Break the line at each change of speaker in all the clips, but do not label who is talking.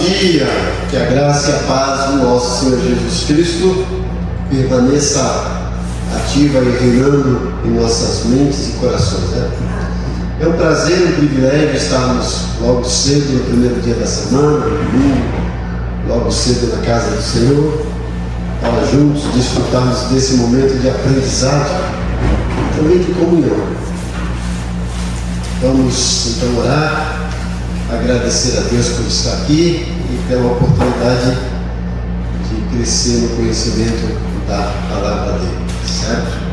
dia, que a graça e a paz do nosso Senhor Jesus Cristo permaneça ativa e reinando em nossas mentes e corações, né? É um prazer e um privilégio estarmos logo cedo no primeiro dia da semana, no domingo, logo cedo na casa do Senhor, para juntos desfrutarmos desse momento de aprendizado, também de comunhão. Vamos então orar, agradecer a Deus por estar aqui e pela oportunidade de crescer no conhecimento da palavra dele, certo?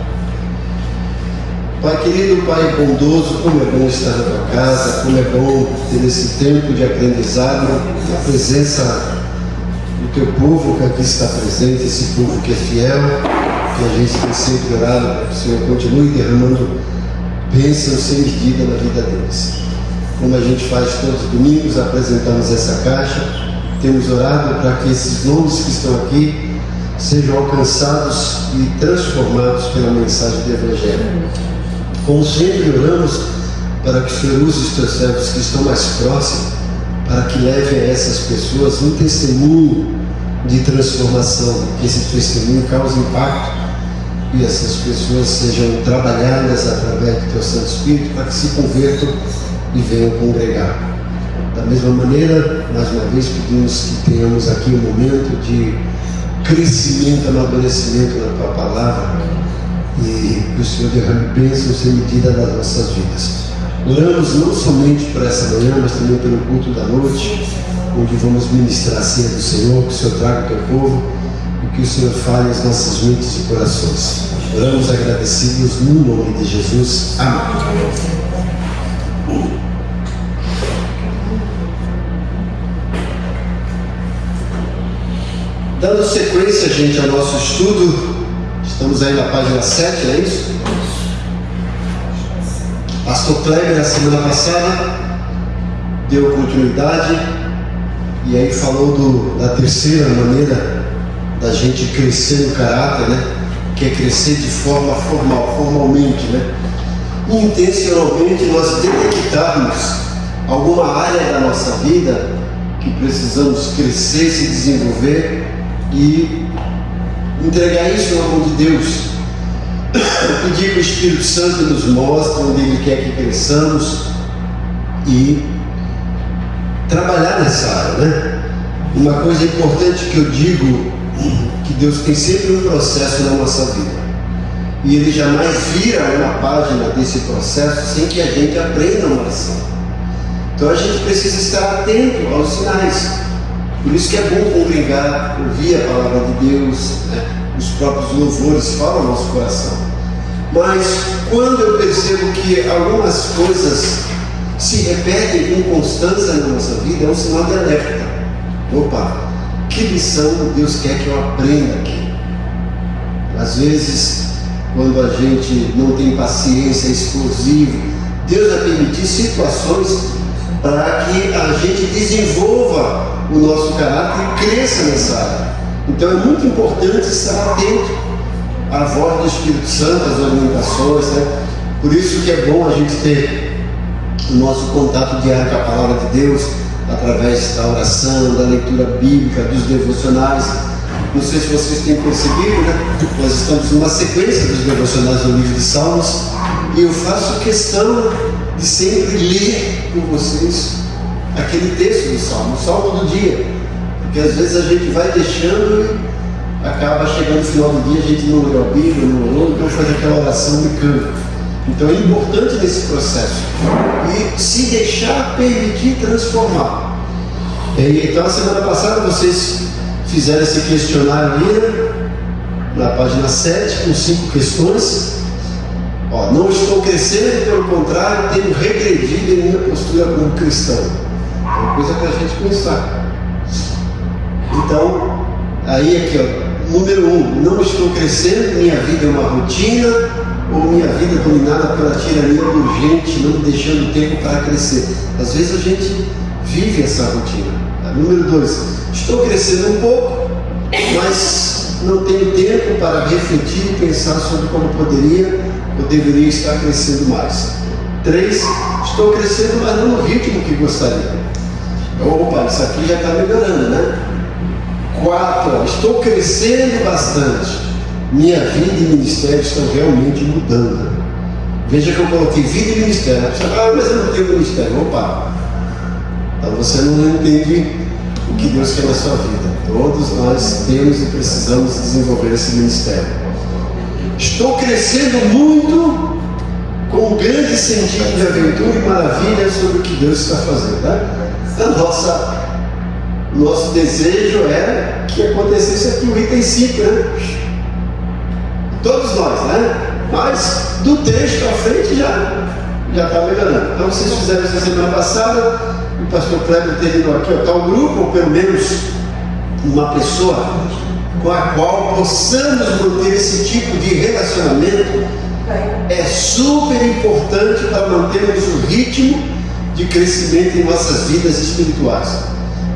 Pai querido, Pai bondoso, como é bom estar na tua casa, como é bom ter esse tempo de aprendizado, a presença do teu povo que aqui está presente, esse povo que é fiel, que a gente tem sempre orado para que o Senhor continue derramando bênçãos sem medida na vida deles. Como a gente faz todos os domingos, apresentamos essa caixa, temos orado para que esses nomes que estão aqui sejam alcançados e transformados pela mensagem do Evangelho. Como sempre oramos para que o Senhor use os teus servos que estão mais próximos, para que levem a essas pessoas um testemunho de transformação, que esse testemunho cause impacto e essas pessoas sejam trabalhadas através do teu Santo Espírito para que se convertam e venham congregar. Da mesma maneira, mais uma vez pedimos que tenhamos aqui um momento de crescimento, amadurecimento na tua palavra e que o Senhor derrame bênçãos sem medida nas nossas vidas. Oramos não somente por essa manhã, mas também pelo culto da noite, onde vamos ministrar a ceia do Senhor, que o Senhor traga o teu povo e que o Senhor fale as nossas mentes e corações. Oramos agradecidos no nome de Jesus. Amém. Dando sequência, gente, ao nosso estudo, estamos aí na página 7, não é isso? Pastor Kleber, na semana passada, deu continuidade e aí falou da terceira maneira da gente crescer no caráter, né? Que é crescer de forma formalmente, né? Intencionalmente nós detectarmos alguma área da nossa vida que precisamos crescer, se desenvolver e entregar isso na mão de Deus. Pedir que o Espírito Santo nos mostre onde Ele quer que cresçamos e trabalhar nessa área, né? Uma coisa importante que eu digo, que Deus tem sempre um processo na nossa vida e Ele jamais vira uma página desse processo sem que a gente aprenda uma lição. Então a gente precisa estar atento aos sinais. Por isso que é bom congregar, ouvir a palavra de Deus, né? Os próprios louvores falam ao nosso coração. Mas quando eu percebo que algumas coisas se repetem com constância na nossa vida, é um sinal de alerta. Opa, que lição Deus quer que eu aprenda aqui? Às vezes, quando a gente não tem paciência, é explosivo, Deus vai permitir situações para que a gente desenvolva o nosso caráter e cresça nessa área. Então é muito importante estar atento à voz do Espírito Santo, às orientações, né? Por isso que é bom a gente ter o nosso contato diário com a palavra de Deus, através da oração, da leitura bíblica, dos devocionais. Não sei se vocês têm percebido, né? Nós estamos numa sequência dos devocionais do livro de Salmos e eu faço questão de sempre ler com vocês aquele texto do Salmo, o Salmo do dia, porque às vezes a gente vai deixando e acaba chegando no final do dia, a gente não leu a Bíblia, não orou, então faz aquela oração mecânica. Então é importante nesse processo e se deixar permitir transformar. Então a semana passada vocês fizeram esse questionário ali, né? Na página 7, com 5 questões. Não estou crescendo, pelo contrário, tenho regredido em minha postura como cristão. É uma coisa para a gente pensar. Então, aí aqui, número 1, não estou crescendo, minha vida é uma rotina, ou minha vida é dominada pela tirania urgente, não me deixando tempo para crescer. Às vezes a gente vive essa rotina. Número 2, estou crescendo um pouco, mas não tenho tempo para refletir e pensar sobre como poderia ou deveria estar crescendo mais. 3, estou crescendo, mas não no ritmo que gostaria. Opa, isso aqui já está melhorando, né? 4, estou crescendo bastante. Minha vida e ministério estão realmente mudando. Veja que eu coloquei vida e ministério. Mas eu não tenho ministério. Opa! Então você não entende o que Deus quer na sua vida. Todos nós temos e precisamos desenvolver esse ministério. Estou crescendo muito, com um grande sentido de aventura e maravilha sobre o que Deus está fazendo, né? Nosso desejo é que acontecesse aqui o item 5, né? Todos nós, né? Mas do trecho para frente já está melhorando. Então vocês fizeram essa semana passada, o pastor Kleber terminou aqui, está um grupo, ou pelo menos uma pessoa com a qual possamos manter esse tipo de relacionamento. É super importante para mantermos o ritmo de crescimento em nossas vidas espirituais.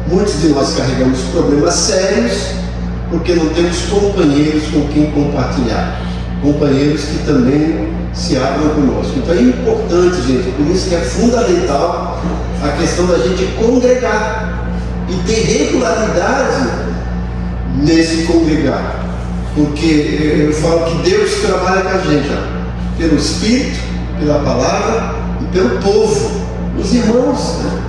Muitos de nós carregamos problemas sérios porque não temos companheiros com quem compartilhar, companheiros que também se abram conosco. Então é importante, gente, por isso que é fundamental a questão da gente congregar e ter regularidade nesse congregar, porque eu falo que Deus trabalha com a gente, pelo Espírito, pela palavra e pelo povo, os irmãos, né?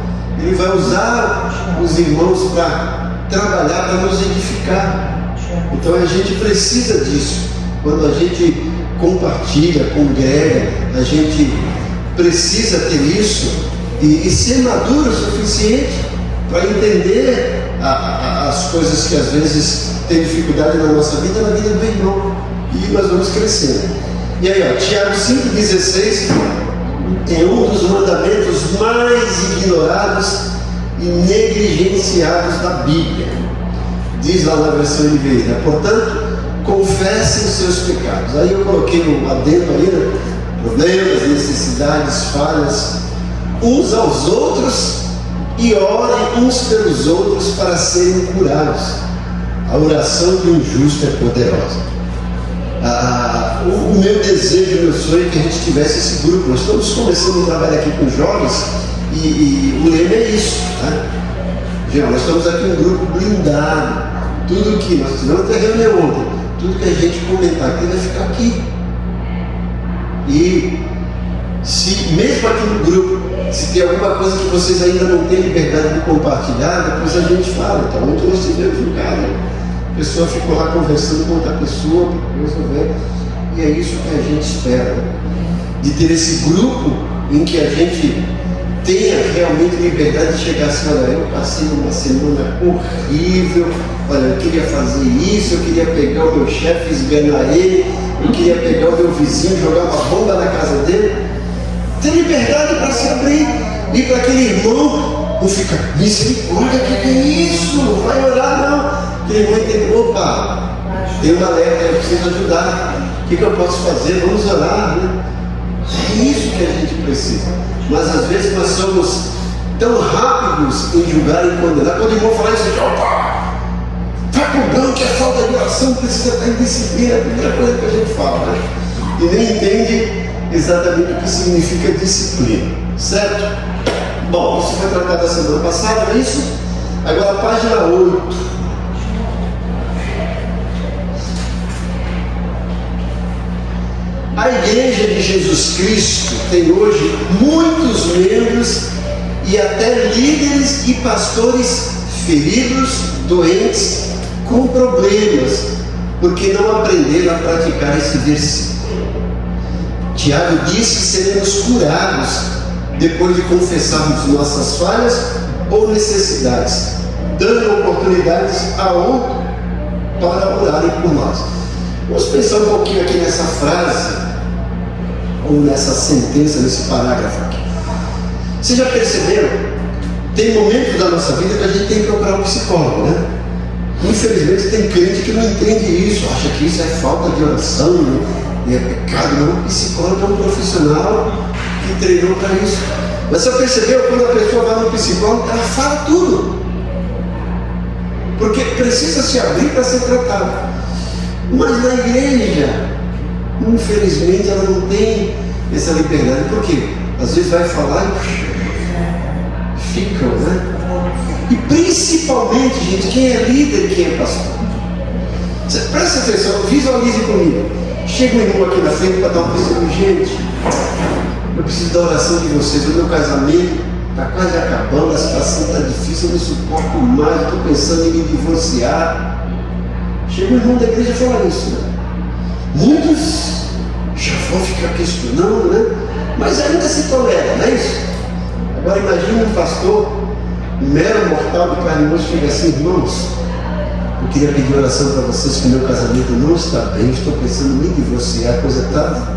Ele vai usar os irmãos para trabalhar, para nos edificar. Então a gente precisa disso. Quando a gente compartilha, congrega, a gente precisa ter isso e ser maduro o suficiente para entender as coisas que às vezes tem dificuldade na nossa vida, na vida do irmão. E nós vamos crescendo. E aí, Tiago 5,16 é um dos mandamentos mais ignorados e negligenciados da Bíblia. Diz lá na versão NVI, portanto, confessem os seus pecados. Aí eu coloquei um adendo aí, né? Problemas, necessidades, falhas, uns aos outros, e orem uns pelos outros para serem curados. A oração de um justo é poderosa. O meu desejo, o meu sonho é que a gente tivesse esse grupo. Nós estamos começando um trabalho aqui com jovens e o lema é isso, né? Já, nós estamos aqui um grupo blindado. Tudo que nós tivemos até reunião ontem, tudo que a gente comentar aqui vai ficar aqui. E se mesmo aqui no grupo, se tem alguma coisa que vocês ainda não têm liberdade de compartilhar, depois a gente fala. Então ontem nós tivemos um caso, a pessoa ficou lá conversando com outra pessoa para resolver, e é isso que a gente espera, né? De ter esse grupo em que a gente tenha realmente liberdade de chegar assim: olha, eu passei uma semana horrível, olha, eu queria fazer isso, eu queria pegar o meu chefe, esganar ele, eu queria pegar o meu vizinho, jogar uma bomba na casa dele. Ter liberdade para se abrir e para aquele irmão não ficar: misericórdia, que é isso? Não vai orar não. Aquele irmão entende: opa, tem uma alerta, eu preciso ajudar, o que eu posso fazer? Vamos orar, né? É isso que a gente precisa. Mas às vezes nós somos tão rápidos em julgar e condenar. Quando o irmão falar isso, opa, está cobrando que é falta de oração, precisa estar em disciplina. É a primeira coisa que a gente fala, né? E nem entende exatamente o que significa disciplina, certo? Bom, isso foi tratado da semana passada, não é isso? Agora, página 8. A Igreja de Jesus Cristo tem hoje muitos membros e até líderes e pastores feridos, doentes, com problemas, porque não aprenderam a praticar esse versículo. Tiago diz que seremos curados depois de confessarmos nossas falhas ou necessidades, dando oportunidades a outros para orarem por nós. Vamos pensar um pouquinho aqui nessa frase, ou nessa sentença, nesse parágrafo aqui. Vocês já perceberam? Tem momentos da nossa vida que a gente tem que procurar um psicólogo, né? Infelizmente tem crente que não entende isso, acha que isso é falta de oração, né? E é pecado. Não, o psicólogo é um profissional que treinou para isso. Mas você percebeu, quando a pessoa vai no psicólogo, ela fala tudo, porque precisa se abrir para ser tratado. Mas na igreja, infelizmente, ela não tem essa liberdade. Por quê? Às vezes vai falar e ficam, né? E principalmente, gente, quem é líder e quem é pastor. Você presta atenção, visualize comigo. Chega um irmão aqui na frente para dar um testemunho. Gente, eu preciso da oração de vocês. O meu casamento está quase acabando, a situação está difícil, eu não suporto mais, estou pensando em me divorciar. Chega um irmão da igreja e fala isso, né? Muitos já vão ficar questionando, né? Mas ainda se tolera, não é isso? Agora imagine um pastor, um mero mortal de carne e osso, chega assim: irmãos, eu queria pedir oração para vocês que meu casamento não está bem, estou pensando em me divorciar, a coisa está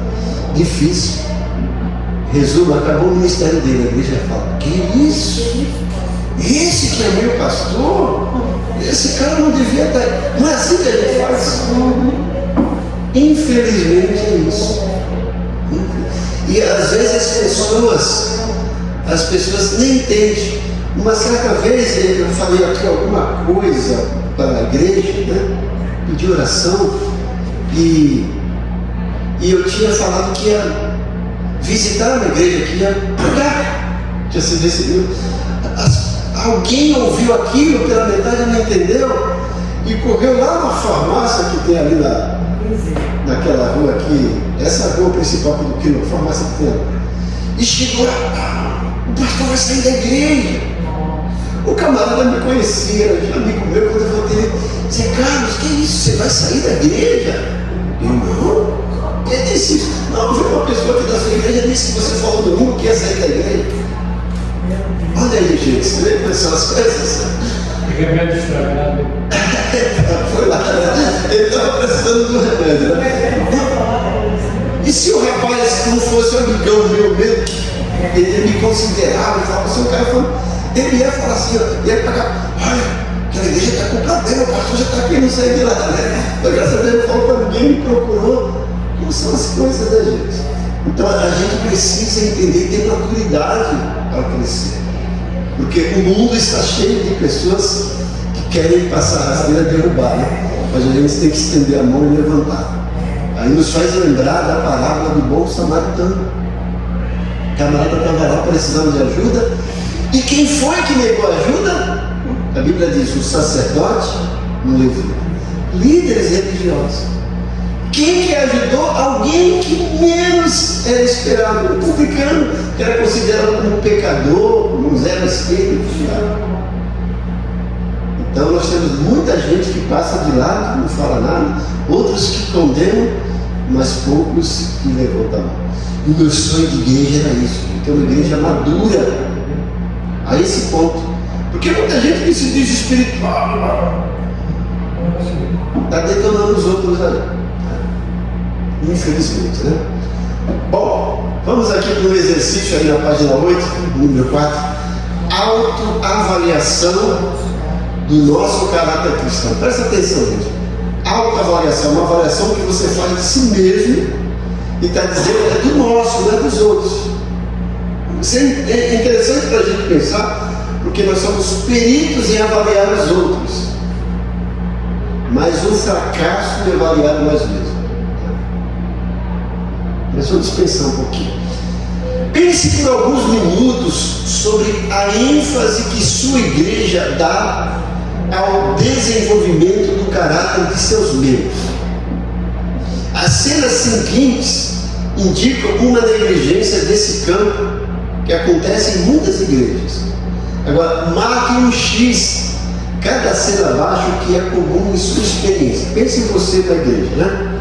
difícil. Resumo, acabou o ministério dele, a igreja fala: que isso? Esse que é meu pastor? Esse cara não devia estar. Não é assim que a gente faz? Infelizmente é isso. E às vezes as pessoas nem entendem. Uma certa vez eu falei aqui alguma coisa para a igreja, né? Pedi oração e eu tinha falado que ia visitar uma igreja, que ia pregar. Já se recebeu. Alguém ouviu aquilo pela metade, não entendeu e correu lá na farmácia que tem ali naquela rua aqui, essa rua principal do Quilo, a farmácia que tem ali. E chegou lá: o pastor vai sair da igreja. O camarada me conhecia, era amigo meu. Quando eu voltei, ele disse: Carlos, que isso? Você vai sair da igreja? Eu não. Ele disse: não, veio uma pessoa aqui da sua igreja, disse que você falou domingo que ia sair da igreja. Olha aí, gente, você vê como são as coisas?
Remédio estragado.
Foi lá, ele estava precisando do remédio, né? E se o rapaz não fosse um amigão meu mesmo, ele me considerava e falava assim, o cara falou, ele ia falar assim, ia pagar: olha, aquela igreja está com problema, o pastor já está querendo sair de lá, né? Mas graças a Deus não falou para ninguém, me procurou. Como são as coisas da gente? Então a gente precisa entender e ter maturidade para crescer. Porque o mundo está cheio de pessoas que querem passar a rasteira e derrubar, né? Mas a gente tem que estender a mão e levantar. Aí nos faz lembrar da parábola do bom samaritano. O camarada estava lá precisando de ajuda. E quem foi que negou ajuda? A Bíblia diz: o sacerdote no Levita, líderes religiosos. Quem que ajudou? Alguém que menos era esperado. O publicano, que era considerado como um pecador, como um zero esquerdo. Então nós temos muita gente que passa de lado, não fala nada, outros que condenam, mas poucos que levantam a mão. O meu sonho de igreja era isso, de ter uma igreja madura a esse ponto. Porque muita gente que se diz espiritual está detonando os outros aí. Infelizmente, né? Bom, vamos aqui para um exercício aí na página 8, número 4. Autoavaliação do nosso caráter cristão. Presta atenção, gente. Autoavaliação, uma avaliação que você faz de si mesmo e está dizendo é do nosso, não é dos outros. Isso é interessante para a gente pensar, porque nós somos peritos em avaliar os outros, mas um fracasso em avaliar nós mesmos. Mas vamos pensar um pouquinho. Pense por alguns minutos sobre a ênfase que sua igreja dá ao desenvolvimento do caráter de seus membros. As cenas seguintes indicam uma negligência desse campo que acontece em muitas igrejas. Agora, marque um X cada cena abaixo que é comum em sua experiência. Pense em você na igreja, né?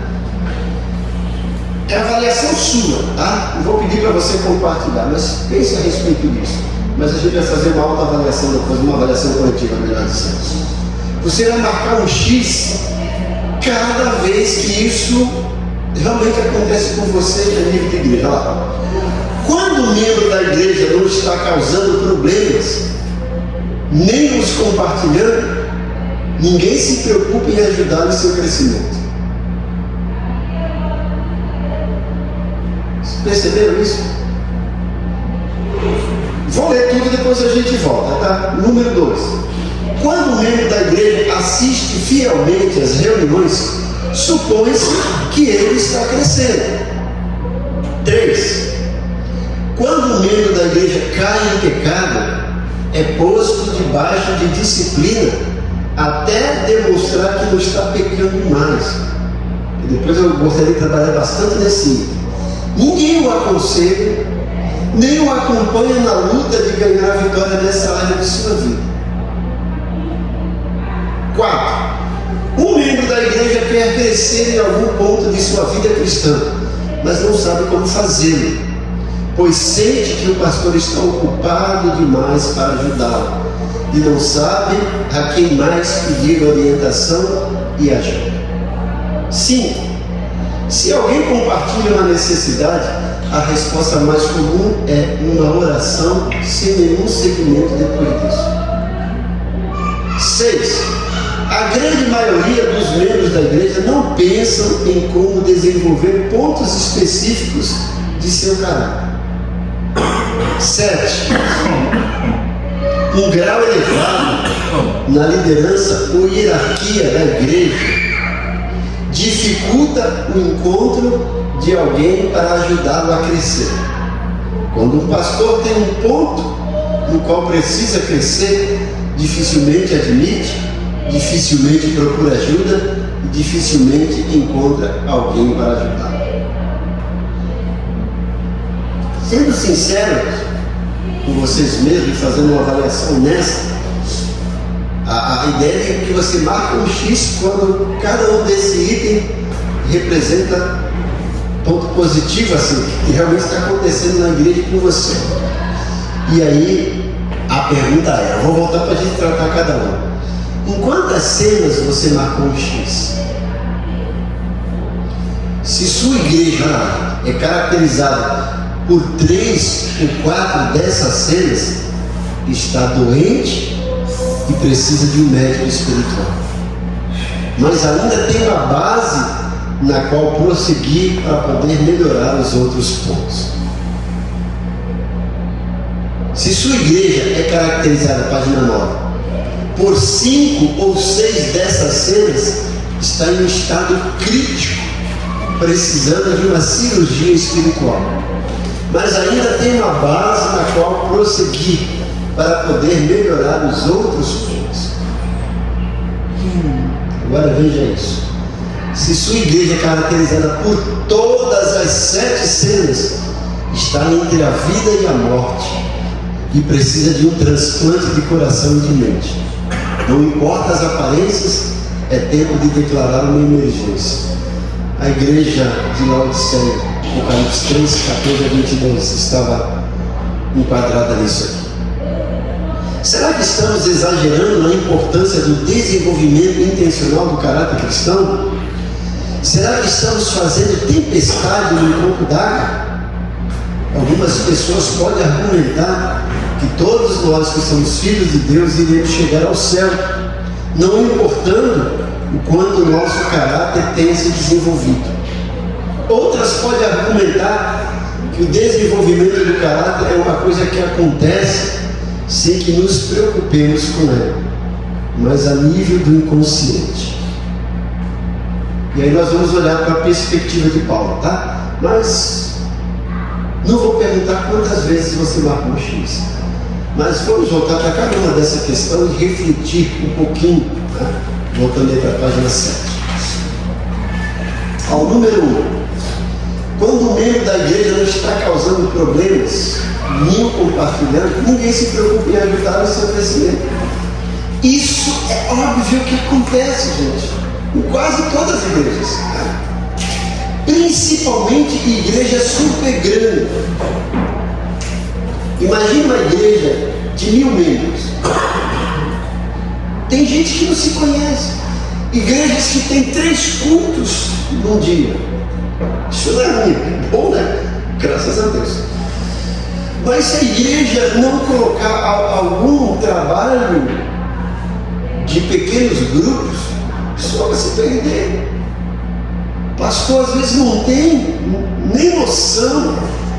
É a avaliação sua, tá? Não vou pedir para você compartilhar, mas pense a respeito disso. Mas a gente vai fazer uma autoavaliação depois, uma avaliação coletiva, melhor dizendo. Você vai marcar um X cada vez que isso realmente acontece com você a nível de igreja. Olha lá. Quando o membro da igreja não está causando problemas, nem os compartilhando, ninguém se preocupa em ajudar no seu crescimento. Perceberam isso? Vou ler tudo e depois a gente volta, tá? Número 2. Quando o membro da igreja assiste fielmente às reuniões, supõe-se que ele está crescendo. 3. Quando o membro da igreja cai em pecado, é posto debaixo de disciplina até demonstrar que não está pecando mais. E depois eu gostaria de trabalhar bastante nesse item. Ninguém o aconselha, nem o acompanha na luta de ganhar a vitória nessa área de sua vida. 4. Um membro da igreja quer crescer em algum ponto de sua vida cristã, mas não sabe como fazê-lo, pois sente que o pastor está ocupado demais para ajudá-lo e não sabe a quem mais pedir orientação e ajuda. 5. Se alguém compartilha uma necessidade, a resposta mais comum é uma oração sem nenhum segmento depois disso. 6. A grande maioria dos membros da igreja não pensam em como desenvolver pontos específicos de seu caráter. 7. Um grau elevado na liderança ou hierarquia da igreja dificulta o encontro de alguém para ajudá-lo a crescer. Quando um pastor tem um ponto no qual precisa crescer, dificilmente admite, dificilmente procura ajuda e dificilmente encontra alguém para ajudá-lo. Sendo sinceros com vocês mesmos e fazendo uma avaliação honesta, a ideia é que você marca um X quando cada um desse item representa ponto positivo, assim, que realmente está acontecendo na igreja com você. E aí a pergunta é, eu vou voltar para a gente tratar cada um. Em quantas cenas você marcou um X? Se sua igreja é caracterizada por 3 ou 4 dessas cenas, está doente e precisa de um médico espiritual. Mas ainda tem uma base na qual prosseguir para poder melhorar os outros pontos. Se sua igreja é caracterizada, página 9, por 5 ou 6 dessas cenas, está em um estado crítico, precisando de uma cirurgia espiritual. Mas ainda tem uma base na qual prosseguir para poder melhorar os outros pontos. Agora veja isso. Se sua igreja é caracterizada por todas as 7 cenas, está entre a vida e a morte e precisa de um transplante de coração e de mente. Não importa as aparências, é tempo de declarar uma emergência. A igreja de Laodiceia, Apocalipse 3, 14 a 22, estava enquadrada nisso aqui. Será que estamos exagerando na importância do desenvolvimento intencional do caráter cristão? Será que estamos fazendo tempestade no copo d'água? Algumas pessoas podem argumentar que todos nós que somos filhos de Deus iremos chegar ao céu, não importando o quanto o nosso caráter tenha se desenvolvido. Outras podem argumentar que o desenvolvimento do caráter é uma coisa que acontece sem que nos preocupemos com ela, mas a nível do inconsciente. E aí nós vamos olhar para a perspectiva de Paulo, tá? Mas não vou perguntar quantas vezes você marcou o X, mas vamos voltar para cada uma dessa questão e refletir um pouquinho, tá? Voltando aí para a página 7. Ao número 1. Quando o membro da igreja não está causando problemas, nem compartilhando, ninguém se preocupa em ajudar no seu crescimento. Isso é óbvio que acontece, gente, em quase todas as igrejas, tá? Principalmente igreja super grande. Imagina uma igreja de 1000 membros. Tem gente que não se conhece. Igrejas que tem 3 cultos num dia. Isso não é ruim, é bom, né? Graças a Deus. Mas se a igreja não colocar algum trabalho de pequenos grupos, só vai se perder. O pastor às vezes não tem nem noção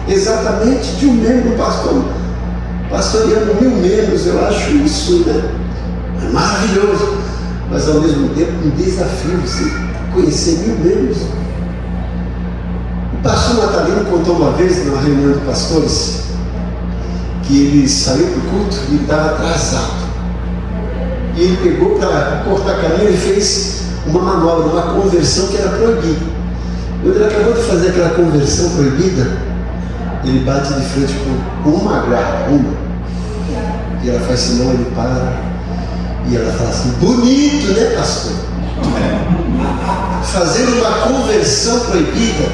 exatamente de um membro pastor pastoreando 1000 membros. Eu acho isso, né? É maravilhoso, mas ao mesmo tempo um desafio você conhecer 1000 membros. O pastor Natalino contou uma vez numa reunião de pastores que ele saiu para o culto e ele estava atrasado. E ele pegou para cortar caminho e fez uma manobra, uma conversão que era proibida. Quando ele acabou de fazer aquela conversão proibida, ele bate de frente com uma grada, e ela faz sinal, ele para, e ela fala assim: bonito, né, pastor? Fazendo uma conversão proibida.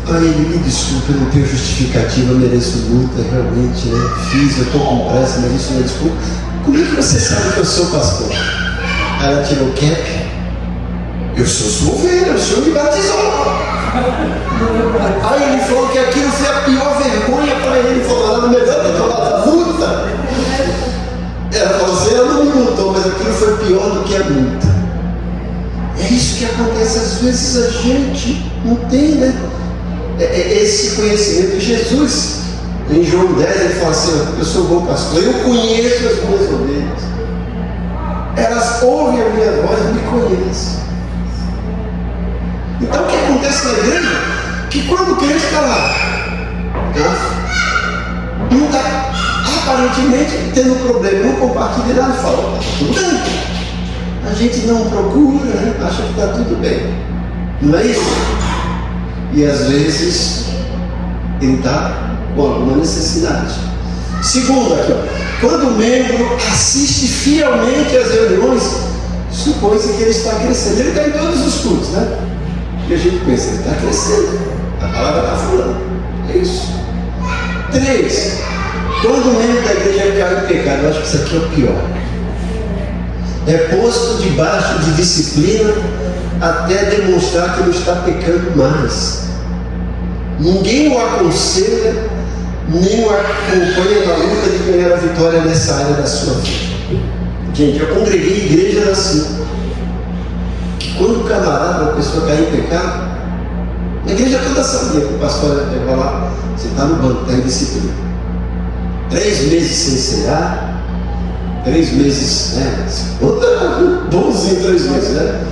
Aí ele: me desculpa, eu não tenho justificativa, eu mereço multa, realmente, né? Fiz, eu estou com pressa, mas isso não é desculpa. Como é que você sabe que eu sou pastor? Aí ela tirou o cap. Eu sou sua ovelha, o senhor me batizou. Aí ele falou que aquilo foi a pior vergonha para ele. Ele falou: não, melhor ter tomado a multa. Ela falou assim: ela não me multou, mas aquilo foi pior do que a multa. É isso que acontece, às vezes a gente não tem, né? Esse conhecimento de Jesus. Em João 10 ele fala assim: eu sou bom pastor, eu conheço as minhas ovelhas, elas ouvem a minha voz e me conhecem. Então o que acontece na igreja? Que quando o crente está lá, não está aparentemente tendo problema, não compartilha nada, fala: tudo bem. A gente não procura, né? Acha que está tudo bem, não é isso? E às vezes ele está com alguma necessidade. Segundo, aqui, quando o membro assiste fielmente às reuniões, supõe-se que ele está crescendo. Ele está em todos os cultos, né? E a gente pensa: ele está crescendo, a palavra está falando. É isso. 3. Quando o membro da igreja cai em pecado, eu acho que isso aqui é o pior. É posto debaixo de disciplina até demonstrar que não está pecando mais. Ninguém o aconselha, nem o acompanha na luta de ganhar a vitória nessa área da sua vida. Gente, eu congreguei igrejas assim, que quando o camarada, a pessoa cai em pecado, a igreja toda sabia que o pastor ia pegar lá: você está no banco, está em disciplina. 3 meses sem cear, 3 meses, né? Bonzinho 3 meses, né?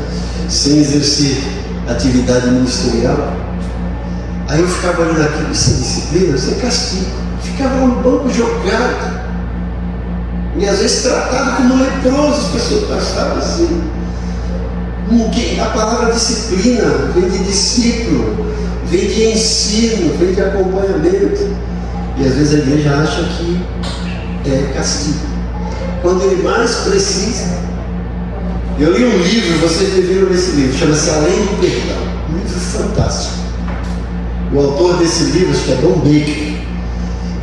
Sem exercer atividade ministerial. Aí eu ficava ali naquilo, sem disciplina, sem castigo. Ficava no banco jogado. E às vezes tratado como leproso, as pessoas passavam assim. A palavra disciplina vem de discípulo, vem de ensino, vem de acompanhamento. E às vezes a igreja acha que é castigo, quando ele mais precisa. Eu li um livro, vocês deveriam ler esse livro, chama-se Além do Perdão. Um livro fantástico. O autor desse livro, que é Don Baker,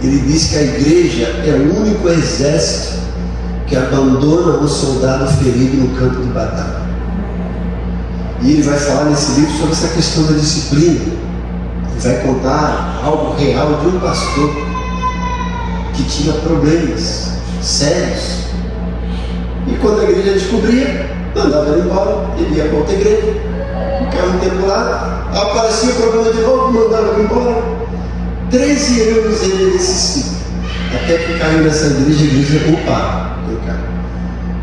ele diz que a igreja é o único exército que abandona um soldado ferido no campo de batalha. E ele vai falar nesse livro sobre essa questão da disciplina. Ele vai contar algo real de um pastor que tinha problemas sérios. E quando a igreja descobria, mandava ele embora, ele ia para outra igreja, ficava um tempo lá, aparecia o problema de novo, mandava ele embora. 13 anos ele nesse ciclo, até que caiu nessa igreja, a igreja: opa, vem cá,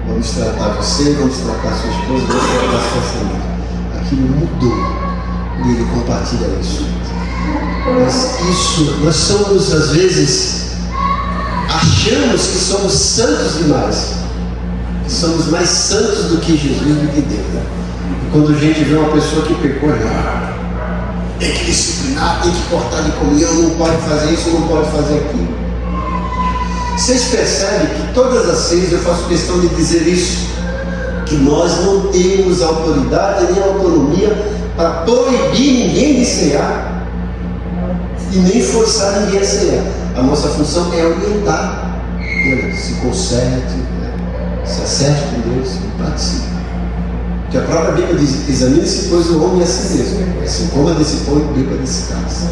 vamos tratar você, vamos tratar sua esposa, vamos tratar sua família. Aquilo mudou, e ele compartilha isso. Mas isso, nós somos às vezes, achamos que somos santos demais, que somos mais santos do que Jesus e do que Deus, né? E quando a gente vê uma pessoa que pecou, tem que disciplinar, tem que cortar de comunhão, não pode fazer isso, não pode fazer aquilo. Vocês percebem que todas as vezes eu faço questão de dizer isso, que nós não temos autoridade nem autonomia para proibir ninguém de cear e nem forçar ninguém a cear. A nossa função é orientar, se conserte, se acerte com Deus e participe. Porque a própria Bíblia diz: examine-se, pois, o homem a si mesmo, assim coma desse pão e beba desse cálice.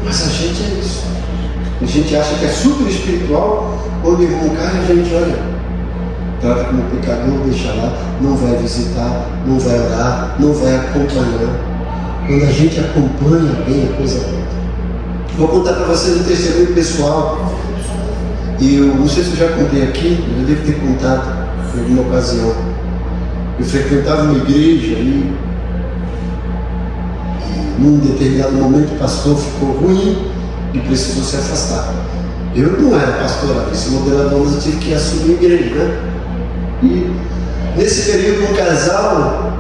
Mas a gente é isso. A gente acha que é super espiritual, quando o irmão cai, a gente olha, trata como pecador, deixa lá, não vai visitar, não vai orar, não vai acompanhar. Quando a gente acompanha bem, a coisa muda. Vou contar para vocês um testemunho pessoal. E eu não sei se eu já contei aqui, eu devo ter contado em alguma ocasião. Eu frequentava uma igreja e num determinado momento o pastor ficou ruim e precisou se afastar. Eu não era pastor ali, esse moderador, mas eu tive que assumir a igreja, né? E nesse período, um casal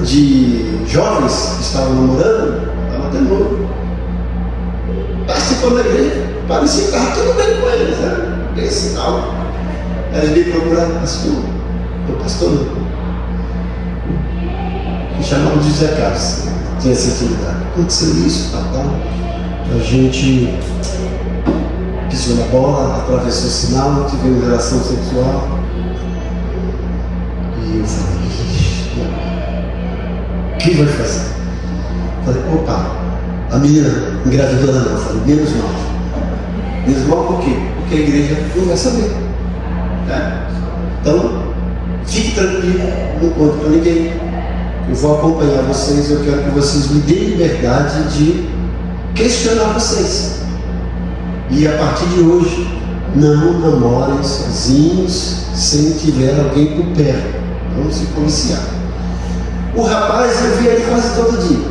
de jovens que estavam namorando, estava até novo, participando da igreja, parecia que estava tudo bem com eles, né? Esse tal. Eles me procuraram, pastor, não. Me chamavam de José Carlos, tinha essa atividade. Aconteceu isso, tal. A gente pisou na bola, atravessou o sinal, tivemos relação sexual. E eu falei, o que vai fazer? Falei, opa, a menina engravidou não. Falei, menos mal. Menos mal por quê? Porque a igreja não vai saber. Então, fique tranquilo, não conte para ninguém. Eu vou acompanhar vocês, eu quero que vocês me deem liberdade de questionar vocês. E a partir de hoje, não namorem sozinhos sem tiver alguém por perto. Vamos se policiar. O rapaz, eu via ele quase todo dia.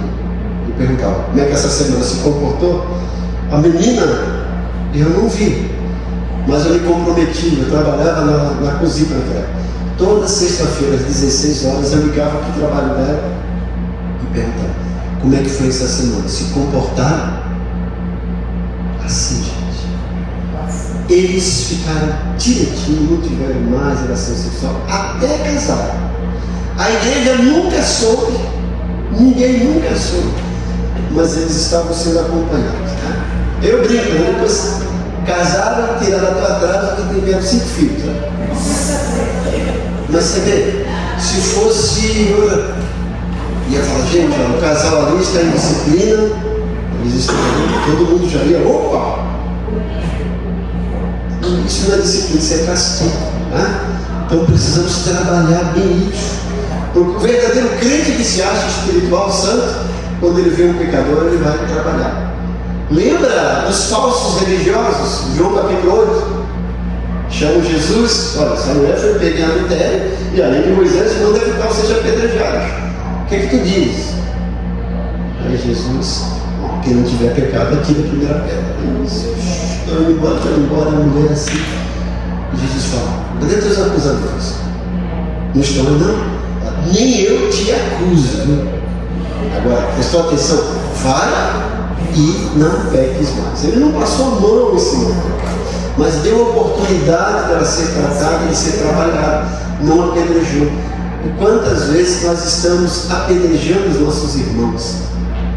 Eu perguntava, como é que essa semana se comportou? A menina, eu não vi. Mas eu me comprometi, eu trabalhava na cozinha naquela época. Toda sexta-feira, às 16 horas, eu ligava para o trabalho dela e perguntava, como é que foi essa semana? Se comportaram assim, gente. Eles ficaram direitinho, não tiveram mais relação sexual, até casar. A igreja nunca soube, ninguém nunca soube, mas eles estavam sendo acompanhados. Tá? Eu brinco, né? Depois casaram e tiraram para trás porque tiveram 5 filhos. Tá? Mas você vê, se fosse, ia falar, gente, ó, o casal ali está em disciplina, eles estão ali, todo mundo já ia, opa! Isso não é disciplina, isso é castigo. Né? Então precisamos trabalhar bem isso. Porque o verdadeiro crente que se acha espiritual santo, quando ele vê um pecador, ele vai trabalhar. Lembra dos falsos religiosos, João capítulo 8? Chamam Jesus, olha, essa mulher foi pegar no adultério e além de Moisés manda que tal seja apedrejado. O que é que tu diz? Aí Jesus, quem não tiver pecado, atira a primeira pedra. Estou indo embora, a mulher assim. E Jesus fala, cadê teus acusadores? Não estão, não? Nem eu te acuso. Viu? Agora, prestou atenção, vai e não peques mais. Ele não passou a mão em cima, mas deu oportunidade dela ser tratada e ser trabalhada, não apedrejou. E quantas vezes nós estamos apedrejando os nossos irmãos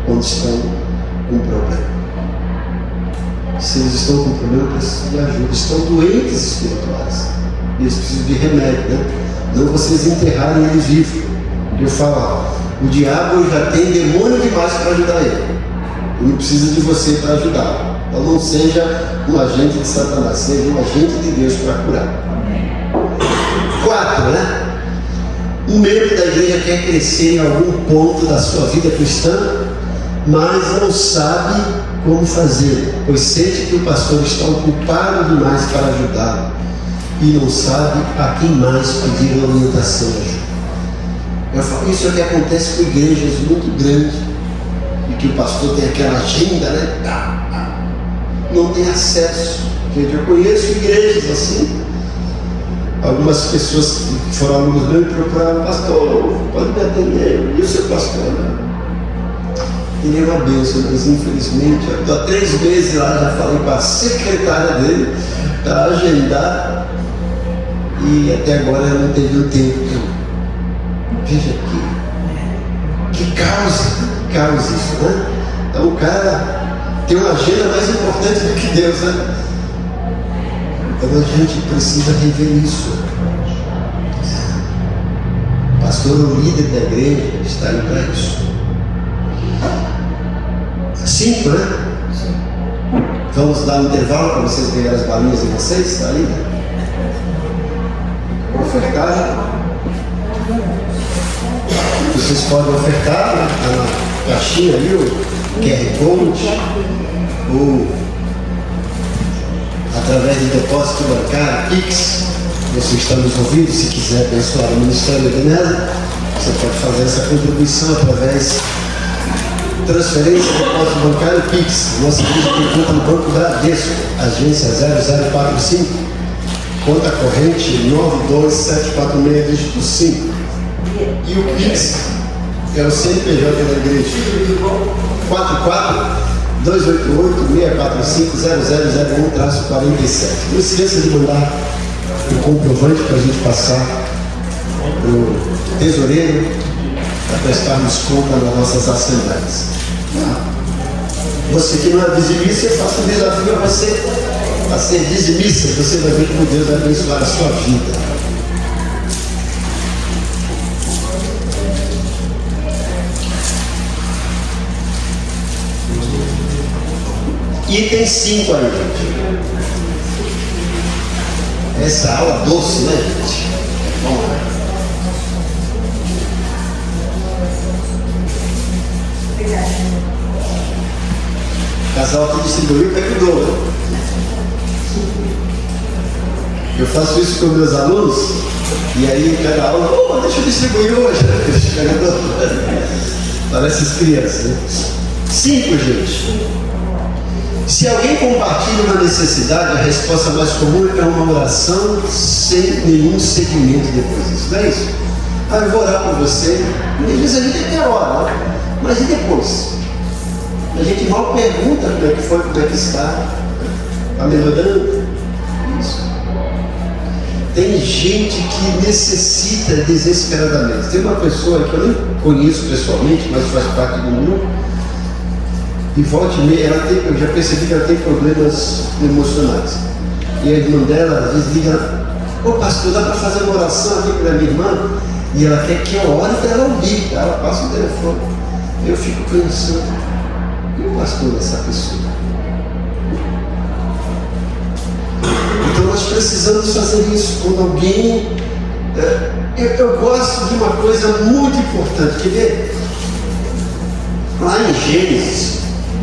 quando estão com problema? Se eles estão com problema, precisam de ajuda, estão doentes espirituais, eles precisam de remédio, né? Não vocês enterrarem ele vivo. Eu falo, o diabo já tem demônio demais para ajudar ele, ele não precisa de você para ajudá-lo. Então não seja um agente de Satanás, seja um agente de Deus para curar. 4, né? Um membro da igreja quer crescer em algum ponto da sua vida cristã, mas não sabe como fazer, pois sente que o pastor está ocupado demais para ajudá-lo e não sabe a quem mais pedir orientação e ajuda. Eu falo, isso é o que acontece com igrejas muito grandes e que o pastor tem aquela agenda, né? Não tem acesso. Gente, eu conheço igrejas assim. Algumas pessoas que foram alunos meus me procuraram, pastor, pode me atender? E o seu pastor? Né? Ele é uma bênção, mas infelizmente, eu estou há 3 meses lá, já falei com a secretária dele para agendar e até agora ela não teve o tempo. Veja que causa isso, né? Então o cara tem uma agenda mais importante do que Deus, né? Então a gente precisa rever isso. O pastor, o líder da igreja, está aí para isso. 5, né? Vamos dar um intervalo para vocês ganharem as balinhas de vocês, está aí? Ofertar. Vocês podem ofertar, né? Tá na caixinha ali, o QR Code, ou através de depósito bancário, Pix. Você está nos ouvindo, se quiser abençoar o Ministério da Ebenezer, você pode fazer essa contribuição através Transferência, depósito bancário, Pix. Nossa igreja tem conta no Banco Bradesco, agência 0045, conta corrente 92746, dígito 5. E o Pix é o CNPJ da igreja. 44-288-645-0001-47. Não esqueça de mandar o comprovante para a gente passar para o tesoureiro para prestarmos conta nas nossas assembleias. Tá? Você que não é dizimista, eu faço um desafio a você a ser dizimista. Você vai ver como Deus vai abençoar a sua vida. Item 5 aí, gente. Essa aula doce, né, gente? Vamos lá. O casal que distribuiu pecador, né? Eu faço isso com meus alunos, e aí cada aula, deixa eu distribuir hoje, parece as crianças, né? 5, gente. Se alguém compartilha uma necessidade, a resposta mais comum é uma oração sem nenhum segmento depois disso, não é isso? Eu vou orar por você. Às vezes a gente até ora, mas e depois? A gente mal pergunta como é que foi, como é que está. Está melhorando? Isso. Tem gente que necessita desesperadamente. Tem uma pessoa que eu nem conheço pessoalmente, mas faz parte do grupo. E volta e meia, eu já percebi que ela tem problemas emocionais. E a irmã dela, às vezes, liga: ô pastor, dá para fazer uma oração aqui para minha irmã? E ela quer que eu ore para ela ouvir. Ela passa o telefone. Eu fico pensando: e o pastor dessa pessoa? Então nós precisamos fazer isso. Quando alguém. Eu gosto de uma coisa muito importante. Quer ver? Lá em Gênesis,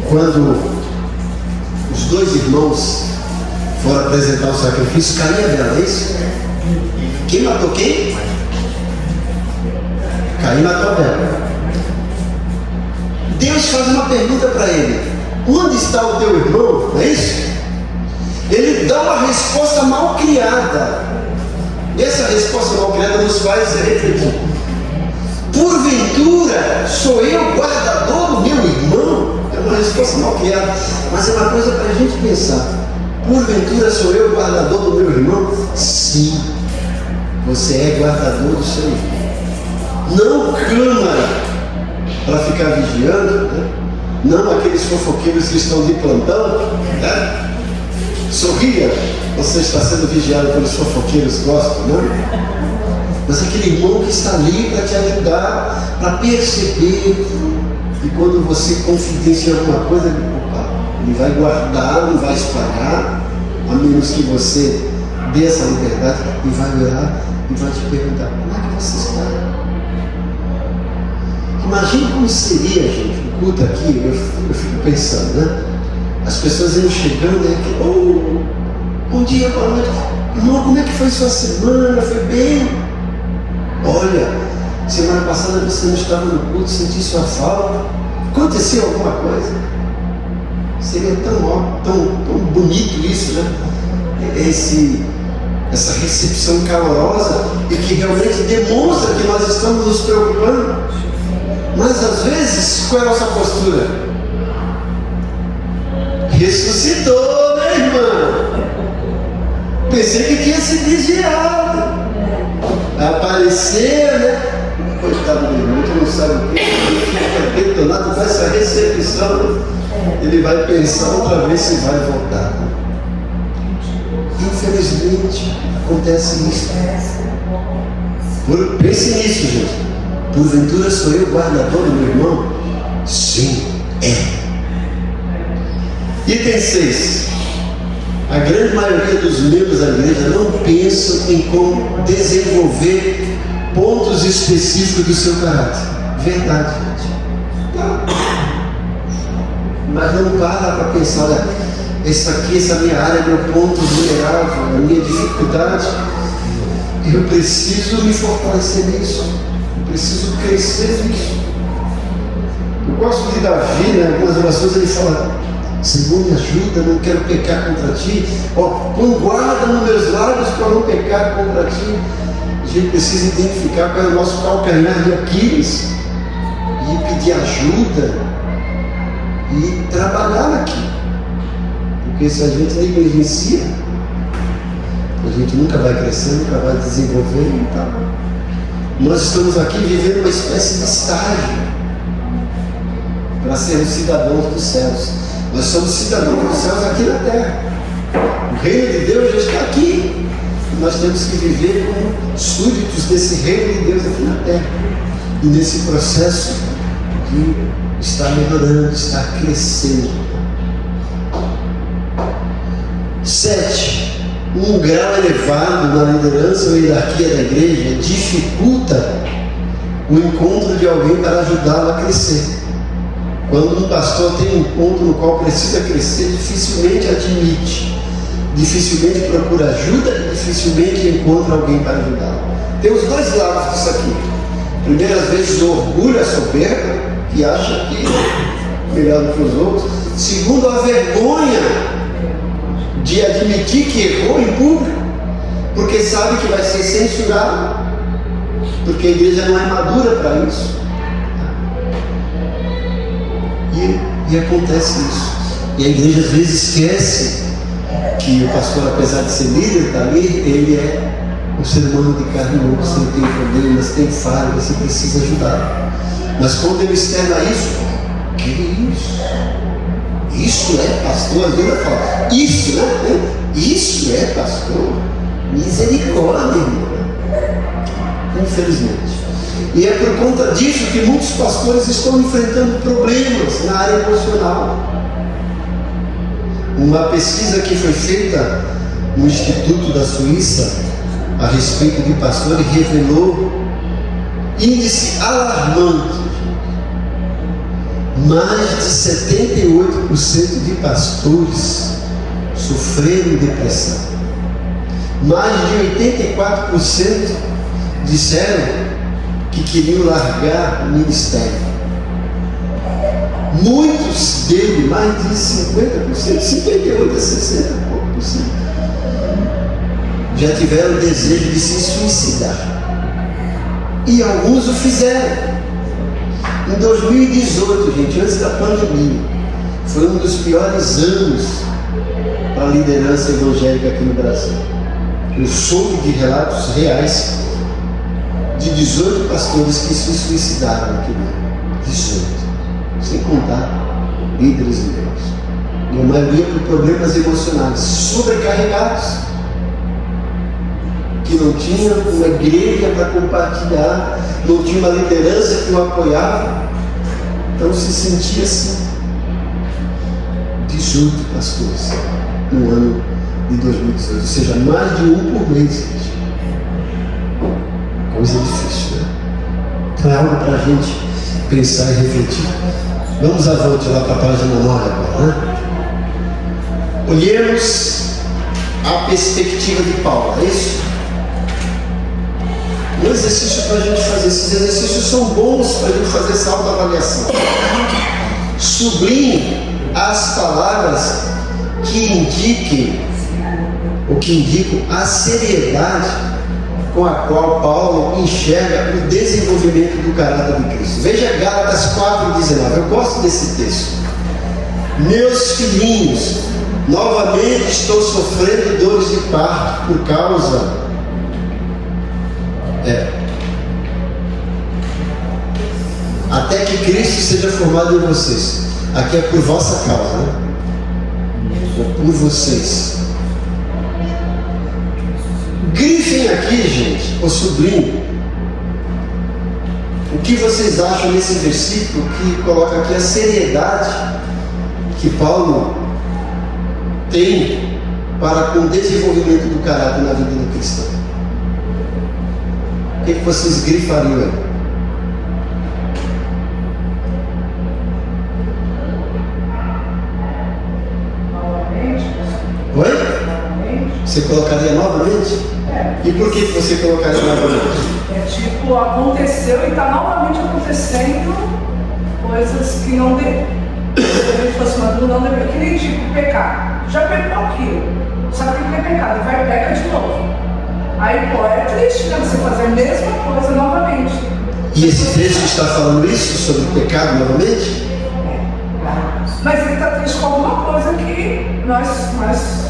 quando os 2 irmãos foram apresentar o sacrifício, Caim e Abel, é isso? Quem matou quem? Caim matou Abel. Deus faz uma pergunta para ele: onde está o teu irmão? Não é isso? Ele dá uma resposta mal criada. E essa resposta mal criada nos faz refletir: porventura sou eu guardador do meu irmão? É uma resposta mal criada, mas é uma coisa para a gente pensar. Porventura sou eu guardador do meu irmão? Sim, você é guardador do seu irmão. Não câmara para ficar vigiando, né? Não aqueles fofoqueiros que estão de plantão, né? Sorria, você está sendo vigiado pelos fofoqueiros, gostam, não? Mas aquele irmão que está ali para te ajudar, para perceber. E quando você confidencia alguma coisa, ele vai guardar, não vai espalhar, a menos que você dê essa liberdade, e vai orar e vai te perguntar: como é que você está? Imagine como seria, gente, o culto aqui. Eu fico pensando, né? As pessoas iam chegando e aqui: bom dia, boa noite. Irmão, como é que foi sua semana? Foi bem? Olha, semana passada você não estava no culto, senti sua falta. Aconteceu alguma coisa? Seria tão bonito isso, né? Essa recepção calorosa e que realmente demonstra que nós estamos nos preocupando. Mas às vezes, qual é a nossa postura? Ressuscitou, né, irmã? Pensei que tinha se desviado. Aparecer, né? Coitado do irmão, que não sabe o que, ele fica detonado com essa recepção, né? Ele vai pensar outra vez se vai voltar. Infelizmente, acontece isso. Pense nisso, gente. Porventura sou eu guardador do meu irmão? Sim, é. Item 6. A grande maioria dos membros da igreja não pensam em como desenvolver pontos específicos do seu caráter. Verdade, gente. Mas não para pensar: olha, essa minha área é meu ponto vulnerável, a minha dificuldade. Eu preciso me fortalecer nisso. Eu preciso crescer nisso. O gosto de Davi, né? Algumas orações ele fala: Senhor, me ajuda, não quero pecar contra ti. Põe guarda nos meus lábios para não pecar contra ti. A gente precisa identificar qual é o nosso calcanhar de Aquiles e pedir ajuda e trabalhar aqui. Porque se a gente negligencia, a gente nunca vai crescer, nunca vai desenvolver e tal. Nós estamos aqui vivendo uma espécie de estágio para sermos cidadãos dos céus. Nós somos cidadãos dos céus aqui na terra. O reino de Deus já está aqui. E nós temos que viver como súditos desse reino de Deus aqui na terra. E nesse processo de estar melhorando, estar crescendo. 7. Um grau elevado na liderança ou hierarquia da igreja dificulta o encontro de alguém para ajudá-lo a crescer. Quando um pastor tem um ponto no qual precisa crescer, dificilmente admite, dificilmente procura ajuda e dificilmente encontra alguém para ajudá-lo. Tem os dois lados disso aqui. Primeiro, às vezes, o orgulho, a soberba, que acha que é melhor do que os outros. Segundo, a vergonha de admitir que errou em público, porque sabe que vai ser censurado, porque a igreja não é madura para isso. E acontece isso. E a igreja às vezes esquece que o pastor, apesar de ser líder, está ali, ele é um ser humano de carne e osso, ele tem problemas, tem falhas, você precisa ajudar. Mas quando ele externa isso, que isso? Isso é pastor? A Bíblia fala, isso, né? Isso é pastor? Misericórdia, irmão. Infelizmente. E é por conta disso que muitos pastores estão enfrentando problemas na área emocional. Uma pesquisa que foi feita no Instituto da Suíça a respeito de pastores revelou índice alarmante. Mais de 78% de pastores sofreram depressão. Mais de 84% disseram que queriam largar o ministério. Muitos deles, mais de 50%, 58% a 60%, já tiveram o desejo de se suicidar. E alguns o fizeram. Em 2018, gente, antes da pandemia, foi um dos piores anos para a liderança evangélica aqui no Brasil. Eu soube de relatos reais de 18 pastores que se suicidaram naquele ano. 18. Sem contar líderes de Deus. E a maioria por problemas emocionais, sobrecarregados, que não tinha uma igreja para compartilhar, não tinha uma liderança que o apoiava, então se sentia assim. 18 pastores no ano de 2018, ou seja, mais de um por mês, gente. Coisa difícil, né? Então é algo para a gente pensar e refletir. Vamos avante lá para a página 9 agora, né? Olhemos a perspectiva de Paulo, é isso? Um exercício para a gente fazer. Esses exercícios são bons para a gente fazer essa autoavaliação. Sublinhe as palavras que indiquem ou que indicam a seriedade com a qual Paulo enxerga o desenvolvimento do caráter de Cristo. Veja Gálatas 4,19. Eu gosto desse texto. Meus filhinhos, novamente estou sofrendo dores de parto por causa até que Cristo seja formado em vocês. Aqui é por vossa causa, né? Por vocês. Grifem aqui, gente, ou sublinhem, o que vocês acham nesse versículo que coloca aqui a seriedade que Paulo tem para com o desenvolvimento do caráter na vida do cristão. O que vocês grifariam aí? Oi? Você colocaria novamente? E por que você colocaria novamente?
É tipo, aconteceu e está novamente acontecendo, coisas que não devem. Se a gente fosse maduro, não deveria. Que nem tipo pecar. Já pecou aquilo. Sabe que é pecado, vai e peca de novo. Aí, pô, é triste, né? Você fazer a mesma coisa novamente.
E esse texto está falando isso sobre o pecado novamente?
Mas ele está triste com alguma coisa que nós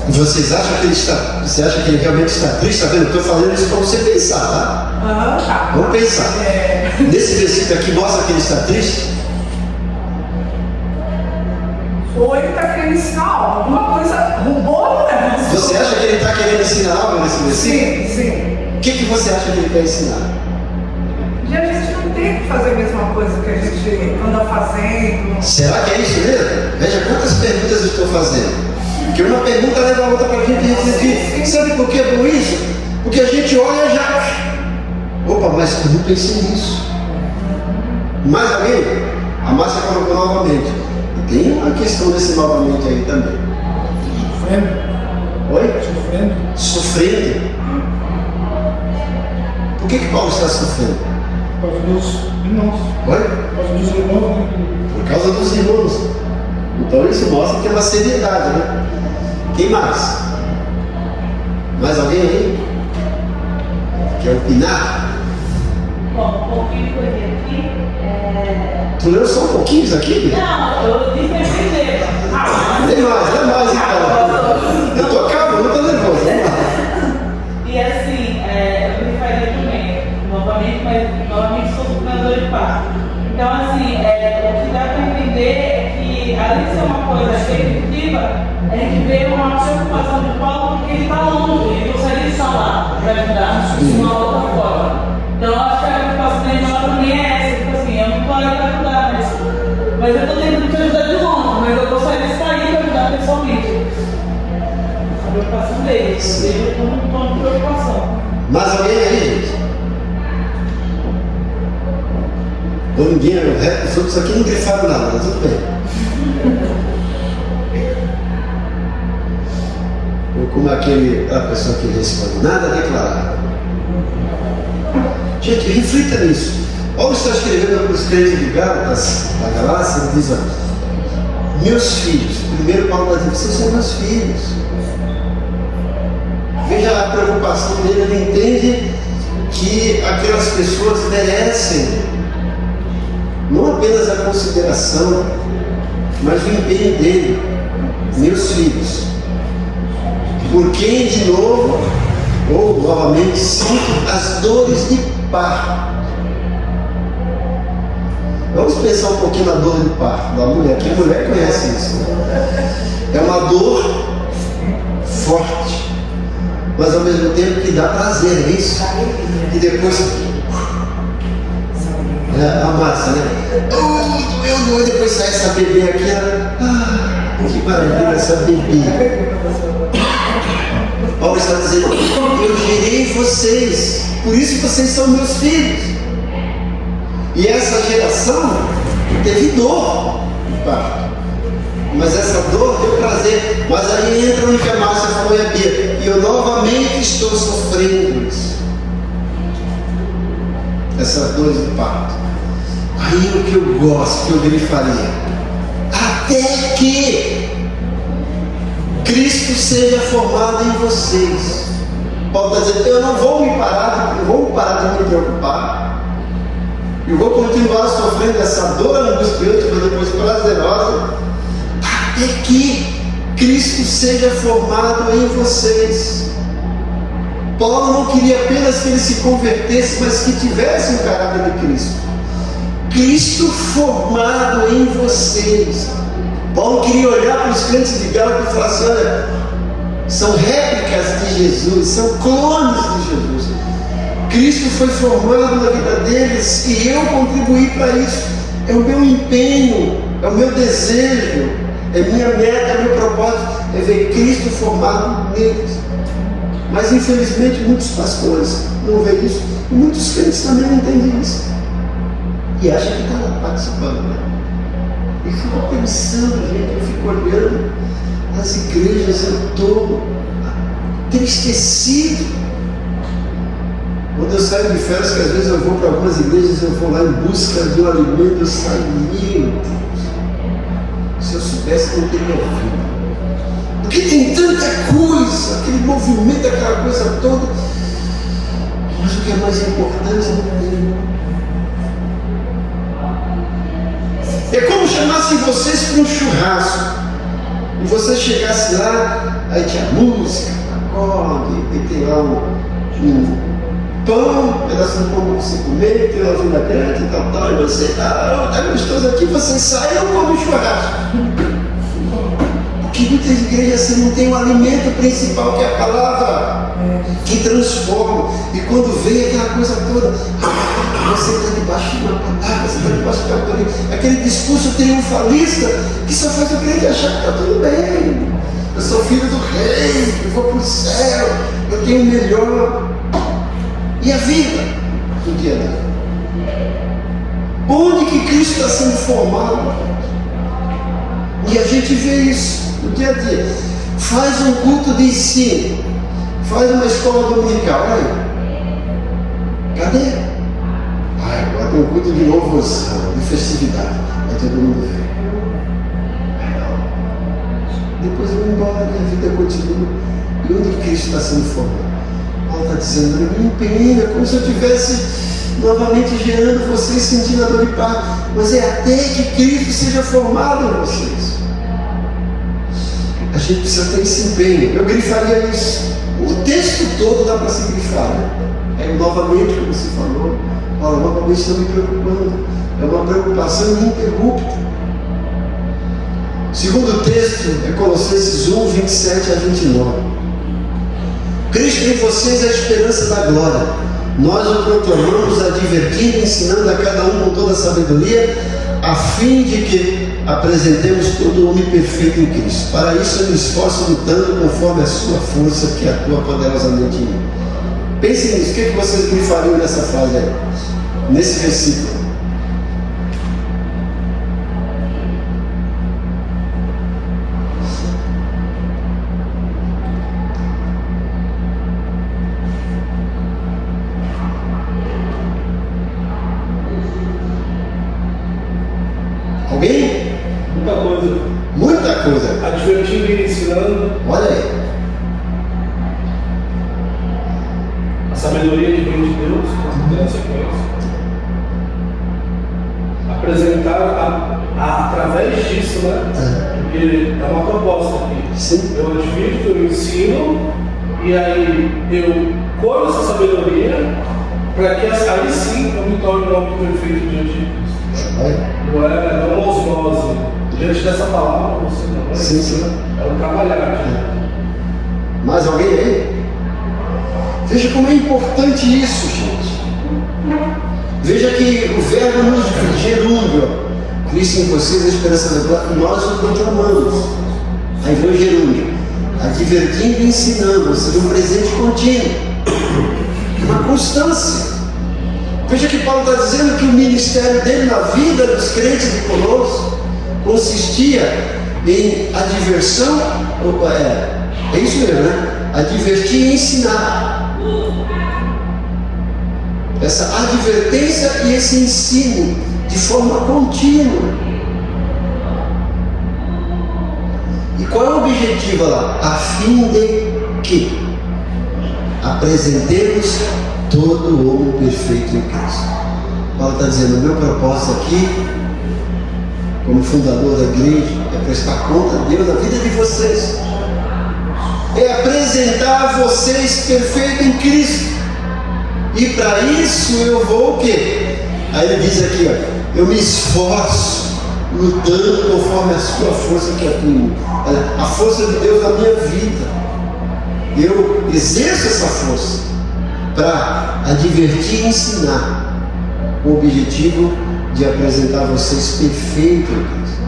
Vocês acham que ele está? Você acha que ele realmente está triste? Está vendo? Estou falando isso para você pensar, tá?
tá.
Vamos pensar. Nesse versículo aqui mostra que ele está triste?
Ou ele está querendo ensinar alguma coisa boa, né?
Você acha que ele está querendo ensinar algo nesse versículo?
Sim.
O que você acha que ele quer ensinar?
E a gente não tem que fazer a mesma coisa que a gente anda fazendo.
Será que é isso mesmo? Veja quantas perguntas eu estou fazendo. Porque uma pergunta leva a outra para a gente refletir. Sabe por que é bom isso? Porque a gente olha e já... Opa, mas eu não pensei nisso. Mais alguém? A Márcia colocou novamente. E tem uma questão desse novamente aí também.
Sofrendo.
Oi?
Sofrendo.
Sofrendo? Por que Paulo está sofrendo?
Por causa dos irmãos.
Oi?
Por causa dos irmãos.
Por causa dos irmãos. Então isso mostra que é uma seriedade, né? Quem mais? Mais alguém aí? Quer opinar?
Bom, um pouquinho que eu li aqui.
Tu leu só um pouquinho isso aqui?
Não, eu disse entender.
Tem mais então. Eu tô calmo, eu não tô nervoso. Vamos lá.
E assim, eu me faria também, novamente, mas novamente sou sofredor de parto. Então, assim, o que dá para entender é que, além de ser uma coisa repetitiva, a gente vê uma preocupação de Paulo porque ele está longe, ele gostaria de estar lá para ajudar de uma outra forma. Então, eu acho que a preocupação dele também é essa, tipo assim, eu não estou aí para ajudar, mas eu estou tentando te ajudar de longe, mas eu gostaria de estar aí para ajudar pessoalmente. A preocupação dele, eu vejo como um tom de preocupação.
Mais alguém aí, gente? Ou ninguém, os outros aqui não grifaram nada, mas tudo bem. Ou como aquela pessoa que responde, nada a declarar. Gente, reflita nisso. Paulo está escrevendo para os crentes de Gálatas, da Galácia, ele diz: meus filhos, primeiro Paulo está dizendo, vocês são meus filhos. Veja a preocupação dele, ele entende que aquelas pessoas merecem não apenas a consideração, mas o empenho dele, meus filhos, por quem de novo, ou novamente, sinto as dores de parto. Vamos pensar um pouquinho na dor de parto da mulher, que a mulher conhece isso, né? É uma dor forte, mas ao mesmo tempo que dá prazer, é isso? E depois a massa, né? Doeu, depois sai essa bebê aqui, que maravilha essa bebê. Paulo está dizendo, eu gerei vocês, por isso vocês são meus filhos. E essa geração teve dor de parto, mas essa dor deu prazer. Mas aí entra o que a Márcia falou e a Bia, e eu novamente estou sofrendo isso, essas dores de parto. Aí o que eu gosto, que eu grifaria, até que Cristo seja formado em vocês. Paulo está dizendo, eu não vou parar de me preocupar, eu vou continuar sofrendo essa dor angustiante, mas depois prazerosa, até que Cristo seja formado em vocês. Paulo não queria apenas que ele se convertesse, mas que tivesse o caráter de Cristo. Cristo formado em vocês. Paulo queria olhar para os crentes de Gálatas e falar assim, olha, são réplicas de Jesus, são clones de Jesus. Cristo foi formado na vida deles e eu contribuí para isso. É o meu empenho, é o meu desejo, é minha meta, é meu propósito, é ver Cristo formado neles. Mas infelizmente muitos pastores não veem isso, e muitos crentes também não entendem isso. E acham que está lá participando, né? E fico pensando, gente, eu fico olhando as igrejas, eu estou entristecido. Quando eu saio de férias, que às vezes eu vou para algumas igrejas, eu vou lá em busca de um alimento, eu saio, meu Deus, se eu soubesse, não teria ouvido. Porque tem tanta coisa, aquele movimento, aquela coisa toda, mas o que é mais importante não tem. É como chamassem vocês para um churrasco, e você chegasse lá, aí tinha música, cola, e tem lá um pão, um pedaço de pão para você comer, tem uma vinagrete e tal, e você tá gostoso aqui, você sai e não come churrasco. Porque muitas igrejas você não tem o alimento principal, que é a palavra, que transforma. E quando vem aquela coisa toda, você está debaixo de uma palavra, você está debaixo de uma palavra. Aquele discurso triunfalista que só faz o crente achar que está tudo bem. Eu sou filho do rei, eu vou para o céu, eu tenho o melhor. E a vida do dia a dia? Onde que Cristo está sendo formado? E a gente vê isso no dia a dia. Faz um culto de ensino, faz uma escola dominical, olha aí. Cadê? Agora tem um culto de louvorzão, de festividade. Aí todo mundo vem. Depois eu vou embora e a vida continua. E onde Cristo está sendo formado? Paulo está dizendo, me empenha, como se eu estivesse novamente gerando vocês, sentindo a dor de parto. Mas é até que Cristo seja formado em vocês. A gente precisa ter esse empenho. Eu grifaria isso. O texto todo dá para se grifar. Né? É novamente, como você falou, Paulo, novamente estou me preocupando. É uma preocupação ininterrupta. O segundo texto é Colossenses 1, 27 a 29. Cristo em vocês é a esperança da glória. Nós o proclamamos, advertindo e ensinando a cada um com toda a sabedoria, a fim de que apresentemos todo o homem perfeito em Cristo. Para isso eu me esforço lutando conforme a sua força que atua poderosamente em mim. Pensem nisso, o que vocês me fariam nessa frase aí? Nesse versículo. Alguém?
Muita coisa.
Muita coisa.
Advertindo e ensinando.
Olha aí.
A sabedoria que vem de Deus, na sequência. Apresentar através disso, né? Porque é uma proposta aqui.
Sim.
Eu advirto, eu ensino, e aí eu colho essa sabedoria para que aí sim eu me torne um homem perfeito diante de Cristo. Não é uma osmose. Diante dessa palavra, você não é.
Sim.
É um trabalhar.
Mais alguém aí? Veja como é importante isso, gente. Veja que o verbo nos gerúndio, Cristo em vocês, a esperança da glória, nós o proclamamos. Aí vem o gerúndio, advertindo e ensinando, ou seja, um presente contínuo, uma constância. Veja que Paulo está dizendo que o ministério dele na vida dos crentes de Colossos consistia em adversão, é isso mesmo, né? Advertir e ensinar. Essa advertência e esse ensino de forma contínua. E qual é o objetivo lá? A fim de que apresentemos todo o homem perfeito em Cristo. Paulo está dizendo, o meu propósito aqui, como fundador da igreja, é prestar conta a Deus na vida de vocês. É apresentar vocês perfeitos em Cristo. E para isso eu vou o quê? Aí ele diz aqui, ó, eu me esforço lutando conforme a sua força que atua em mim. A força de Deus na minha vida. Eu exerço essa força para advertir e ensinar, com o objetivo de apresentar vocês perfeitos em Cristo.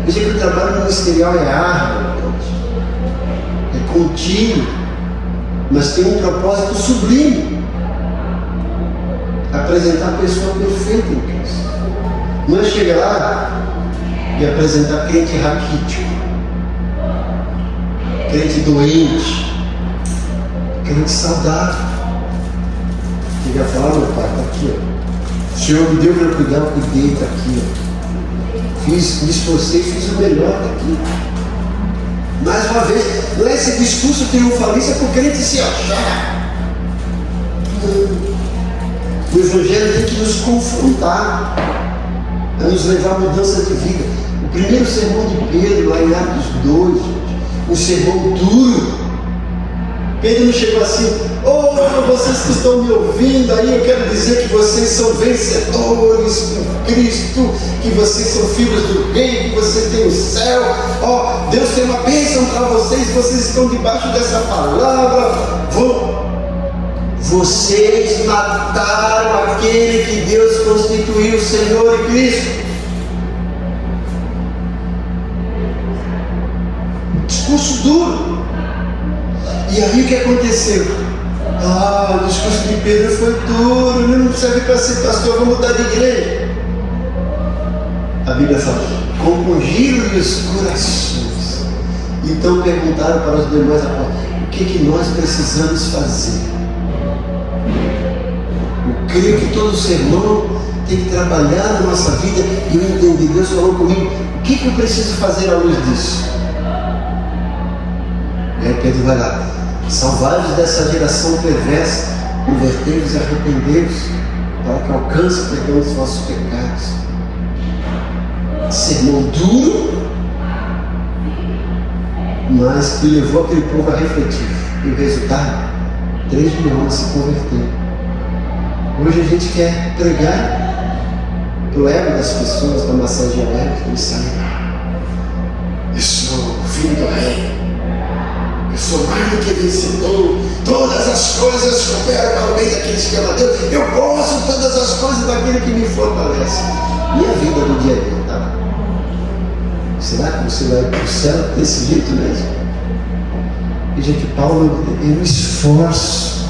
Veja que o trabalho ministerial é árduo, é contínuo, mas tem um propósito sublime: apresentar a pessoa perfeita em Cristo. Não é chegar lá e apresentar crente raquítico, crente doente, crente saudável. Ele ia falar, meu pai, está aqui, ó. O Senhor me deu para cuidar, eu cuidei, está aqui, ó. Me esforcei, fiz o melhor, está aqui. Mais uma vez, não é esse discurso triunfalista para o crente se achar. O Evangelho tem que nos confrontar, a nos levar à mudança de vida. O primeiro sermão de Pedro, lá em Atos 2, um sermão duro. Pedro não chegou assim, vocês que estão me ouvindo aí, eu quero dizer que vocês são vencedores por Cristo, que vocês são filhos do Rei, que vocês têm o céu, Deus tem uma bênção para vocês, vocês estão debaixo dessa palavra, vocês mataram aquele que Deus constituiu Senhor e Cristo. Discurso duro. E aí o que aconteceu? O discurso de Pedro foi duro, não serve para ser pastor, vou mudar de igreja. A Bíblia fala, compungiram-lhe os corações. Então perguntaram para os demais apóstolos, o que nós precisamos fazer? Eu creio que todo sermão tem que trabalhar na nossa vida e eu entendi, Deus falou comigo, o que eu preciso fazer à luz disso? E aí Pedro vai lá, salvai-vos dessa geração perversa, convertei-vos e arrependei-vos, para que alcance o perdão dos vossos pecados. Sermão duro, mas que levou aquele povo a refletir. E o resultado, 3 milhões se converteram. Hoje a gente quer pregar para o ego das pessoas, para massagear o ego, eles saem. Eu sou filho do rei. Eu sou mais do que vencedor, todas as coisas cooperam para o bem daqueles que amam a Deus, eu posso todas as coisas daquele que me fortalece. Minha vida no dia a dia, tá? Será que você vai para o céu desse jeito mesmo? Veja que Paulo, eu esforço,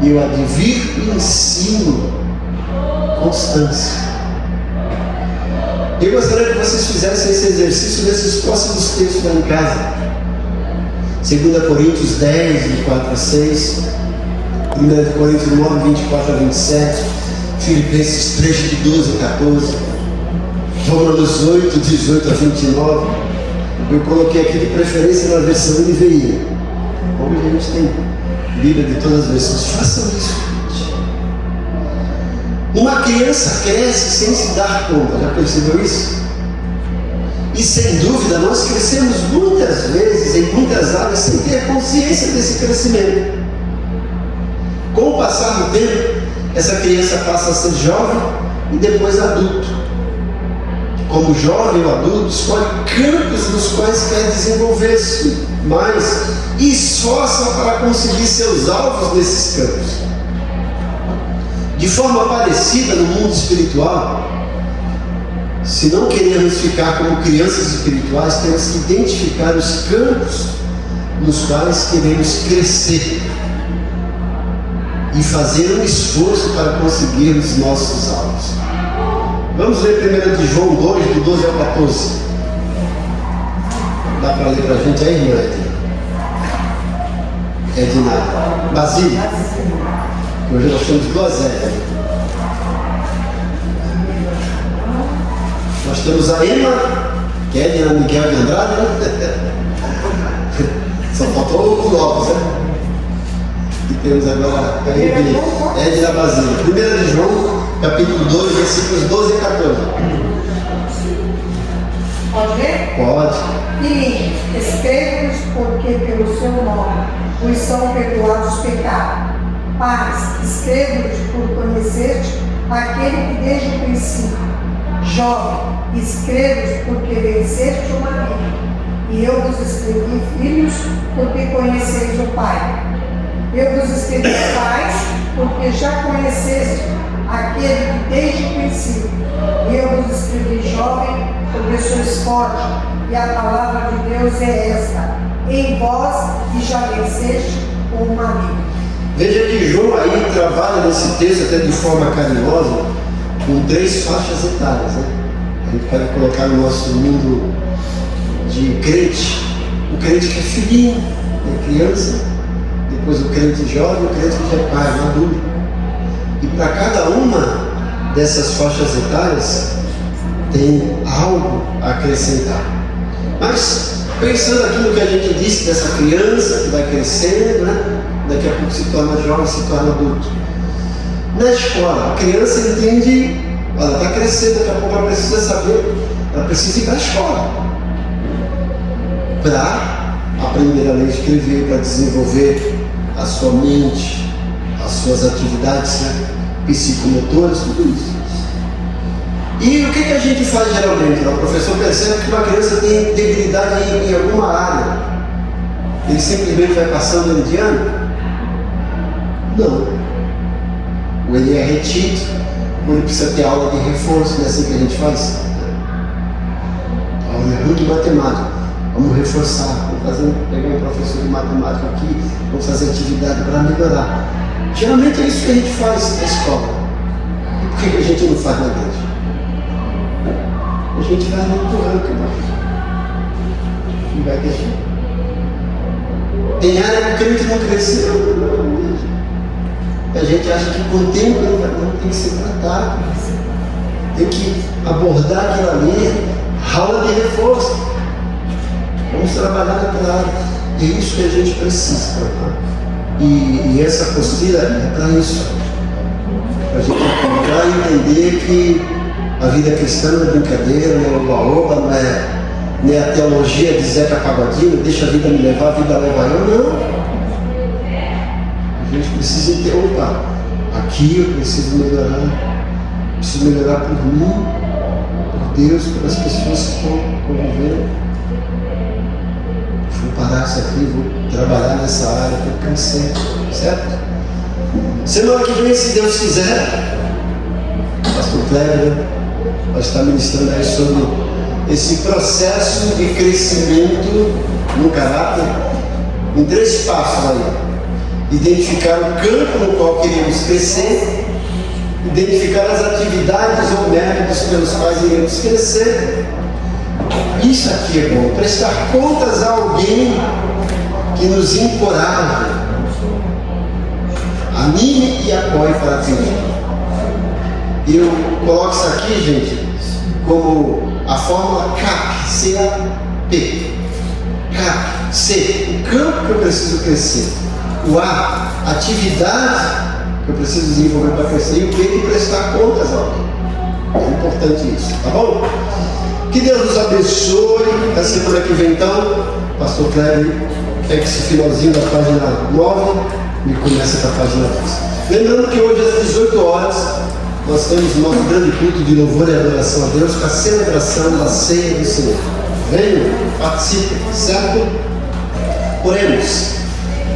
eu advirto e ensino, constância. Eu gostaria que vocês fizessem esse exercício nesses próximos textos lá em casa. 2 Coríntios 10, 24 a 6, 1 Coríntios 9, 24 a 27, Filipenses 3, de 12 a 14, Romanos 8, 18 a 29. Eu coloquei aqui de preferência na versão NVI. Hoje a gente tem Bíblia de todas as versões. Façam isso, gente. Uma criança cresce sem se dar conta, já percebeu isso? E sem dúvida nós crescemos muitas vezes em muitas áreas sem ter consciência desse crescimento. Com o passar do tempo, essa criança passa a ser jovem e depois adulto. Como jovem ou adulto, escolhe campos nos quais quer desenvolver-se mais e esforça para conseguir seus alvos nesses campos. De forma parecida no mundo espiritual, se não queremos ficar como crianças espirituais, temos que identificar os campos nos quais queremos crescer e fazer um esforço para conseguirmos nossos alvos. Vamos ler 1 de João 2, do 12 ao 14. Dá para ler para a gente aí, irmã Edna? Basílio. Hoje nós temos 2 Edna. Nós temos a Emma, que é Edna Miguel de Andrade, né? Só faltou o Lopes, né? E temos agora a Edna Basílio. 1 de João, capítulo 2, versículos 12 e 14.
Pode ver?
Pode.
Filhinhos, escrevo-vos porque pelo seu nome vos são perdoados os pecados. Pais, escrevo-vos por conhecer-te aquele que desde o princípio. Jovem, escrevo-vos porque venceste o maligno. E eu vos escrevi, filhos, porque conheceis o Pai. Eu vos escrevi, pais, porque já conheceste aquele que desde o princípio. E eu vos escrevi, jovem, porque sois forte, e a palavra de Deus é esta, em vós, e já venceste o maligno.
Veja que João aí trabalha nesse texto até de forma carinhosa, com 3 faixas etárias, né? A gente pode colocar no nosso mundo de crente, o crente que é filhinho, é criança, depois o crente jovem, o crente que já é pai, maduro. E para cada uma dessas faixas etárias tem algo a acrescentar. Mas pensando aqui no que a gente disse dessa criança que vai crescendo, né? Daqui a pouco se torna jovem, se torna adulto. Na escola, a criança entende, ela está crescendo, daqui a pouco ela precisa saber, ela precisa ir para a escola para aprender a ler e escrever, para desenvolver a sua mente, as suas atividades, né, psicomotoras, tudo isso. E o que a gente faz geralmente? O professor percebe que uma criança tem debilidade em alguma área. Ele simplesmente vai passando ele de ano? Não. Ou ele é retido, ou ele precisa ter aula de reforço, não é assim que a gente faz? Aula ruim de matemática. Vamos reforçar, pegar um professor de matemática aqui, vamos fazer atividade para melhorar. Geralmente é isso que a gente faz na escola. E por que a gente não faz na igreja? A gente vai empurrando que não vai deixar. Tem área que o crente não cresceu. A gente acha que com o tempo não tem que ser tratado. Tem que abordar aquilo ali, aula de reforço. Vamos trabalhar naquela área. E é isso que a gente precisa. E essa apostila é para isso. Para a gente encontrar e entender que a vida cristã não é brincadeira, não é oba-oba, não é a teologia de Zeca Pagodinho, deixa a vida me levar, a vida leva eu, não. A gente precisa entender, opa, aqui eu preciso melhorar por mim, por Deus, pelas pessoas que estão convivendo. Vou parar isso aqui, vou trabalhar nessa área, vou crescer, certo? Semana que vem, se Deus quiser, Pastor Kleber vai estar ministrando aí sobre esse processo de crescimento no caráter em 3 passos aí. Identificar o campo no qual queremos crescer, identificar as atividades ou métodos pelos quais iremos crescer. Isso aqui é bom, prestar contas a alguém que nos encoraje, anime e apoie para atingir. Eu coloco isso aqui, gente, como a fórmula CAP, C-A-P. CAP, C, o campo que eu preciso crescer. O A, atividade que eu preciso desenvolver para crescer. E o B, que prestar contas a alguém. É importante isso, tá bom? Que Deus nos abençoe. Na semana que vem, então, Pastor Kleber pega esse finalzinho da página 9 e começa com a página 10. Lembrando que hoje às 18 horas nós temos o nosso grande culto de louvor e adoração a Deus com a celebração da ceia do Senhor. Venham, participem, certo? Oremos.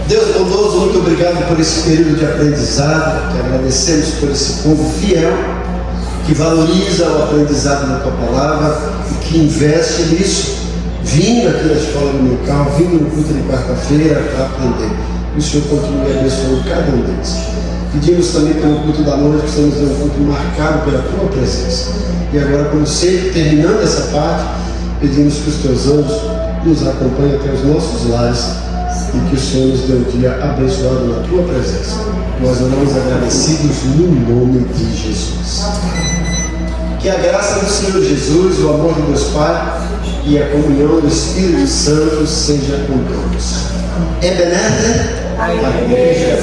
Deus bondoso, muito obrigado por esse período de aprendizado, que agradecemos por esse povo fiel, que valoriza o aprendizado da Tua Palavra e que investe nisso, vindo aqui na escola dominical, vindo no culto de quarta-feira para aprender. Que o Senhor continue abençoando cada um deles. Pedimos também pelo culto da noite, que estamos dando um culto marcado pela Tua presença. E agora, como sempre, terminando essa parte, pedimos que os Teus anjos nos acompanhem até os nossos lares e que o Senhor nos dê um dia abençoado na Tua presença. Nós oramos agradecidos no nome de Jesus. Que a graça do Senhor Jesus, o amor de Deus Pai e a comunhão do Espírito Santo seja com todos. Ebenezer, a igreja